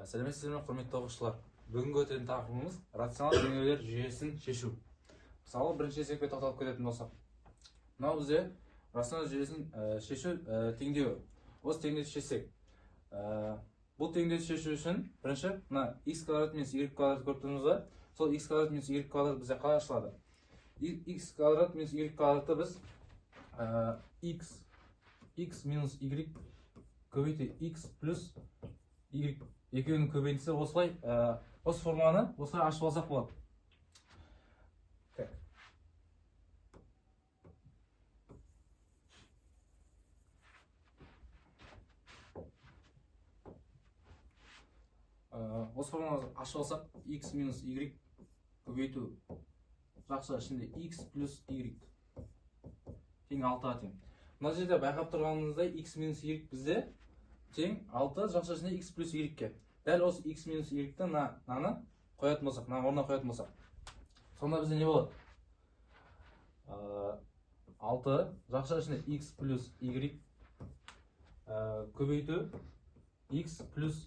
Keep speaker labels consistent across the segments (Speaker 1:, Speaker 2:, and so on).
Speaker 1: Сәлеметсіздер ме, құрметті оқушылар. Бүгінгі өтетін тақырыбымыз рационал теңдеулер жүйесін шешу. Мысалы, бірінші есепке тоқталып кететін болсақ, мынау бізде рационал жүйесін шешу теңдеуі. Осы теңдеуді шешсек, бұл теңдеуді шешу үшін бірінші мына x квадрат минус y квадрат көріп тұрмыз ба? Сол x квадрат минус y квадрат бізде қалай ашылады? X квадрат минус y квадратты біз x минус y көбейту x плюс y екеуінің көбейтісі осылай, осы форманы осылай ашып алсақ болады. Осы форманы ашып алсақ, x минус y көбейту жақша ішінде x плюс y тең 6-ға тең. Мына жерде байқап тұрғанымыздай x минус y бізде тең 6 жақша ішінде x плюс y-ке. Дәл осы x минус y-ті наны қоятын болсақ, орнына қоятын болсақ. Сонда бізде не болады? 6 жақша ішінде x плюс y көбейту x плюс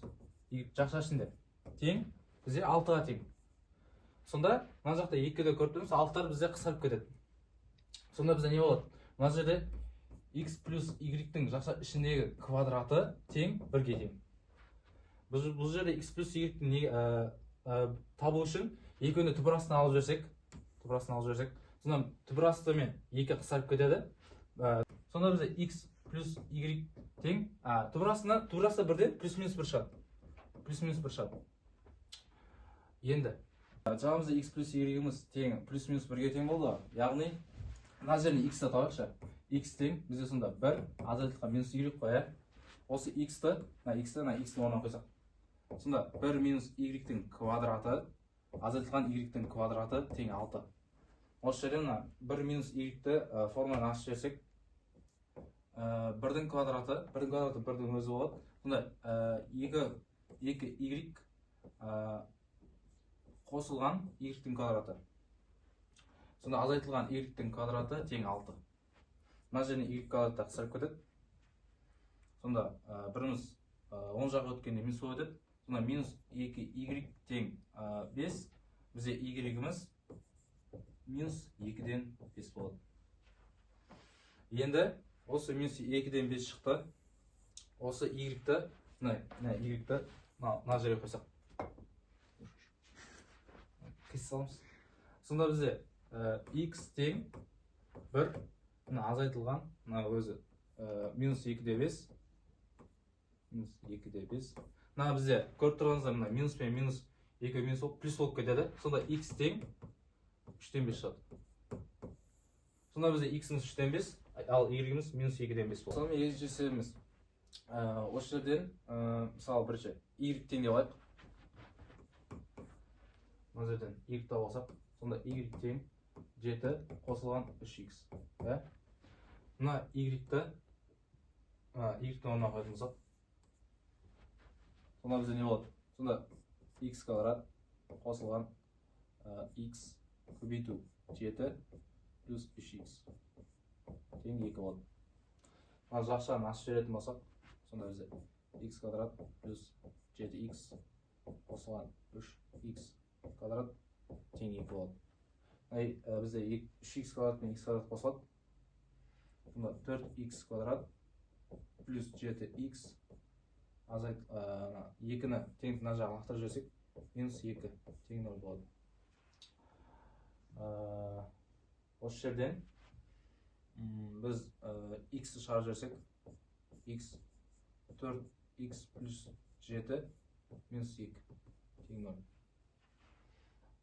Speaker 1: y жақша ішінде тең бізде 6-ға тең. Сонда мына жақта 2-де көріп тұрмыз, 6-тар бізде қысқарып кетеді. Сонда бізде не болады? Мына жерде x плюс y-тің жақша ішіндегі квадраты тең 1-ге тең. Бұл жерде x плюс y-тің табу үшін екеуінде түбірастын алып жіберсек, сонда түбірастымен 2 қысқарып кетеді. Сонда бізде x плюс y тең, түбірасты бірден плюс-минус 1 шығады. Плюс-минус 1 шығады. Енді жағымызда x плюс y-іміз тең плюс-минус 1-ге тең болды. Яғни мына жеріне x-ті табайықшы. X тең бізде сонда 1 азайтылған минус y қоя. Осы x-ті орнына қойсақ. Сонда 1 минус y-тің квадраты азайтылған y-тің квадраты тең 6. Осы жерден 1 минус y-ті форманы ашып жіберсек, 1-дің квадраты 1-дің өзі болады. Сонда 2y қосылған y-тің квадраты. Сонда азайтылған y-тің квадраты тең 6. Мына жеріне y квадратта қысқарып кетеді. Сонда біріміз 10 жаққа өткенде минус болып өтеді. Сонда минус 2y тең 5. Бізде y-іміз минус 2-ден 5 болады. Енді осы минус 2-ден 5 шықты. Осы y-ті мына жерге қойсақ. Кесіп саламыз. Сонда бізде x тең 1, азайтылған өзі минус 2-де 5. Минус 2-де 5. Бізде көріп тұрғаныздар минус пен минус 2 минус плюс болып кетеді. Сонда x тең 3-ден 5 шығады. Сонда бізде x-іміз 3-ден 5, ал y-іміз минус 2-ден 5 болады. Сонымен екінші есебіміз. Осы жерден, мысалы бірінші, y тең деп алайық. Мына жерден y тауып алсақ, сонда y тең 7 қосылған 3x. Мына y-ті орнына қоятын болсақ. Сонда бізде не болады? Сонда x квадрат қосылған x көбейту 7 плюс 3x тең 2 болады. Мына жақшаны ашып жіберетін болсақ, сонда бізде x квадрат плюс 7x қосылған 3x квадрат тең 2 болады. Бізде 3x квадрат пен x квадрат қосылады. Сонда 4x квадрат плюс 7x азайт 2-ні тең мына жағын лақтырып жіберсек, минус 2 тең 0 болады. Осы жерден біз x-ті шығарып жіберсек, x 4x плюс 7 минус 2 тең 0.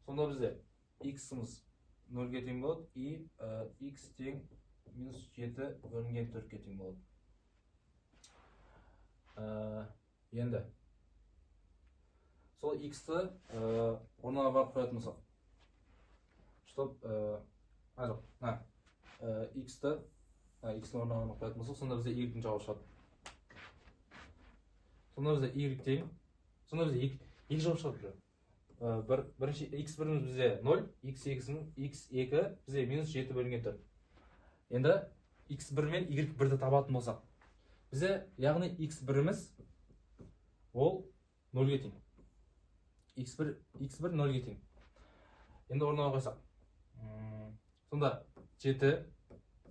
Speaker 1: Сонда бізде x-іміз 0-ге тең болады, и x тең минус 7 бөлінген 4-ге тең болады. Енді сол x-ті орнына барып қоятын болсақ. X-ті орнына қоятын болсақ, сонда бізде y-тің жауабы шығады. Сонда бізде y тең, сонда бізде екі жауап шығады. Бірінші x1-іміз бізде 0, x2 бізде минус 7 бөлінген 4. Енді x1 мен y1-ді табатын болсақ, бізде яғни x1-іміз ол 0-ге тең. x1 0-ге тең. Енді орнына қойсақ. Сонда 7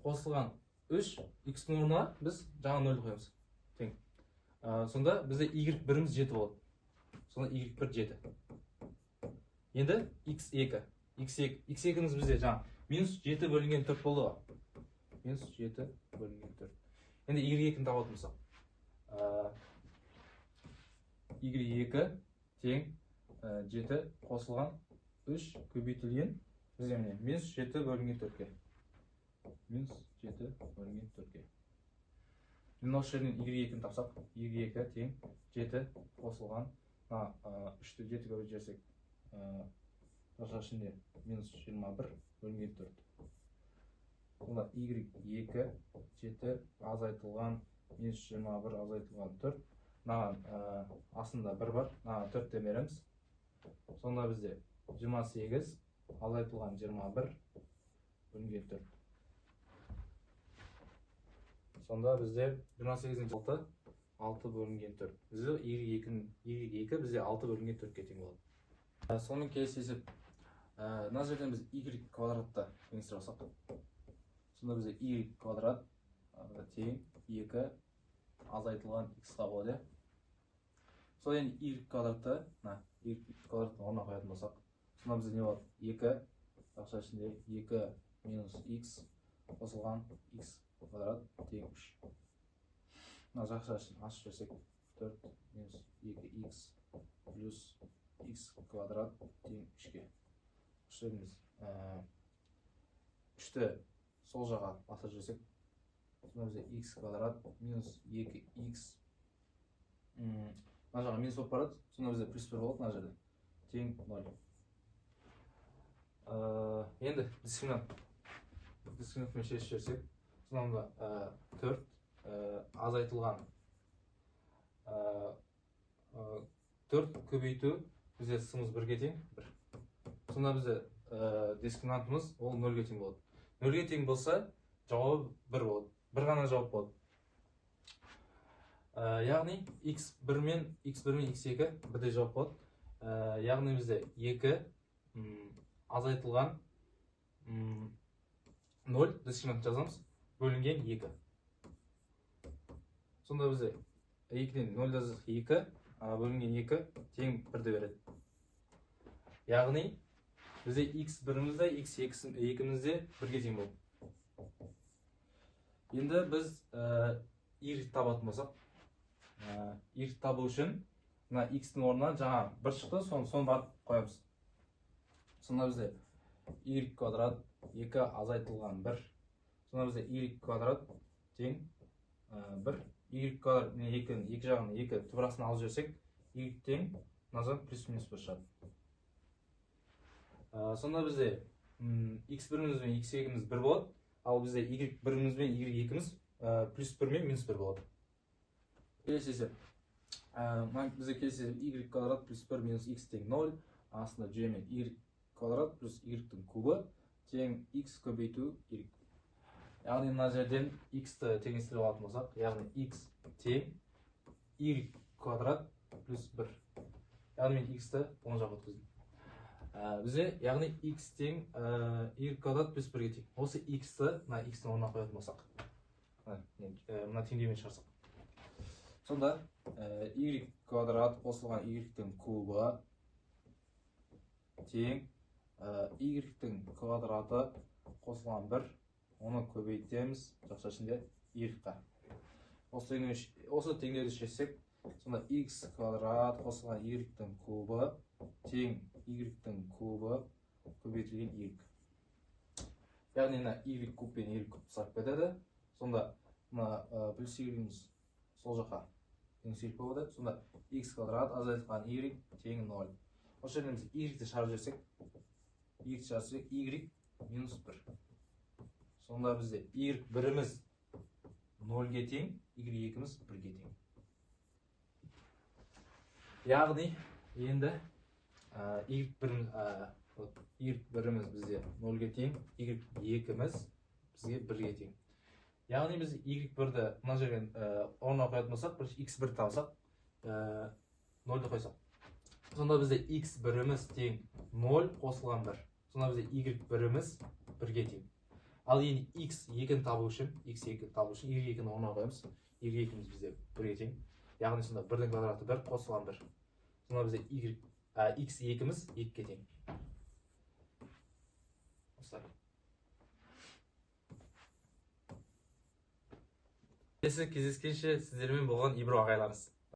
Speaker 1: қосылған 3 x-ның орнына біз жаңа 0 қоямыз. Тең. Сонда бізде y1-іміз 7 болады. Сонда y1 7. Енді x2. x2-іміз бізде жаңа минус 7 бөлінген 4 болды ғой. Минус 7 бөлінген 4. Енді y2-ні табатын болсақ. y2 тең 7 қосылған 3 көбейтілген бізде міне минус 7 бөлінген 4-ке. Минус 7 бөлінген 4-ке. Енді осы жерден y2-ні тапсақ, y2 тең 7 қосылған 3-ті 7 көбейтіп жіберсек, жоқша ішінде минус 21 бөлінген 4. Сонда y2 7 азайтылған минус 21 азайтылған 4. Мынаған астында 1 бар, мынаған 4-тен береміз. Сонда бізде 28 азайтылған 21 бөлінген 4. Сонда бізде 28-дің 6 бөлінген 4. Бізде y2 бізде 6 бөлінген 4-ке тең болады. Соның келесі есеп. Мына жерден біз y квадратты теңестіре алсақ. Сонда бізде y квадрат тең 2 азайтылған x-қа болады. Содан y квадратты, y квадраттың орнына қоятын болсақ, сонда бізде не болады? 2 жақша ішінде 2 минус x қосылған x квадрат тең 3. Мына жақша ішін ашып жіберсек, 4 минус 2x плюс x квадрат тең 3-ке. Үштеріміз 3-ті сол жаға басып жіберсек, сонда бізде x квадрат минус 2x мына жаға минус болып барады, сонда бізде плюс 1 болады мына жерде. Тең 0. Енді дискриминантымен шешіп жіберсек, сонда 4 азайтылған 4 көбейту бізде сымыз 1-ге тең 1. Сонда бізде дискриминантымыз ол 0-ге тең болады. 0-ге тең болса, жауабы 1 болады. Бір ғана жауап болады. Яғни x1 мен x2 бірдей жауап болады. Яғни бізде 2 азайтылған 0 дискриминант жазамыз, бөлінген 2. Сонда бізде 2-ден 0 жазсақ 2, бөлінген 2 тең 1-ді береді. Яғни бізде x1-мізде, x2-мізде 1-ге тең болды. Енді біз y табатын болсақ, y табу үшін мына x-дің орнына жаңа 1 шықты, соны барып қоямыз. Сонда бізде y квадрат 2 азайтылған 1. Сонда бізде y квадрат тең 1. Y квадрат 2 жағын 2 түбірасына алып жіберсек, y тең назан плюс минус 1 шығады. Сонда бізде x1-міз бен x2-міз 1 болады, ал бізде y1-міз бен y2-міз плюс 1 мен минус 1 болады. Келесі есеп. Бізде келесі y квадрат плюс 1 минус x тең 0. Астында жүремен y квадрат плюс y-тің кубы тең x көбейту y. Яғни мына жерден x-ті теңестіре алатын болсақ, яғни x тең y квадрат плюс 1. Яғни мен x-ті оң жаққа өткіздім. Бізде яғни x тең y квадрат плюс 1-ге тең. Осы x-ті мына x-ті орнына қоятын болсақ, мына теңдеумен шығарсақ. Сонда y квадрат қосылған y-тің кубы тең y-тің квадраты қосылған 1, оны көбейтеміз жақша ішінде y-қа. Осы теңдеуді шешсек, сонда x квадрат қосылған y-тің кубы тең y-тің кубы көбейтілген y. Яғни y куб пен y куб сарып кетеді. Сонда плюс y-іміз сол жаққа теңсеріп болады. Сонда x квадрат азайтылған y тең 0. Осы жерден біз y-ті шығарып жіберсек, y минус 1. Сонда бізде y1-іміз 0-ге тең, y2-міз 1-ге тең. Яғни енді y1-іміз бізде 0-ге тең, y2-міз бізге 1-ге тең. Яғни біз y1-ді мына жерден орнына қоятын болсақ, x1 табсақ, 0-ды қойсақ. Сонда бізде x біріміз тең 0 қосылған 1. Сонда бізде y біріміз 1-ге тең. Ал енді x 2-ні табу үшін, y2-ні орнына қоямыз. y2-міз бізде 1-ге тең. Яғни сонда 1-дің квадраты 1 қосылған 1. Сонда бізде x 2-міз 2-ге тең. Осылай. Кездескенше сіздермен болған Ибро ағайларыңыз.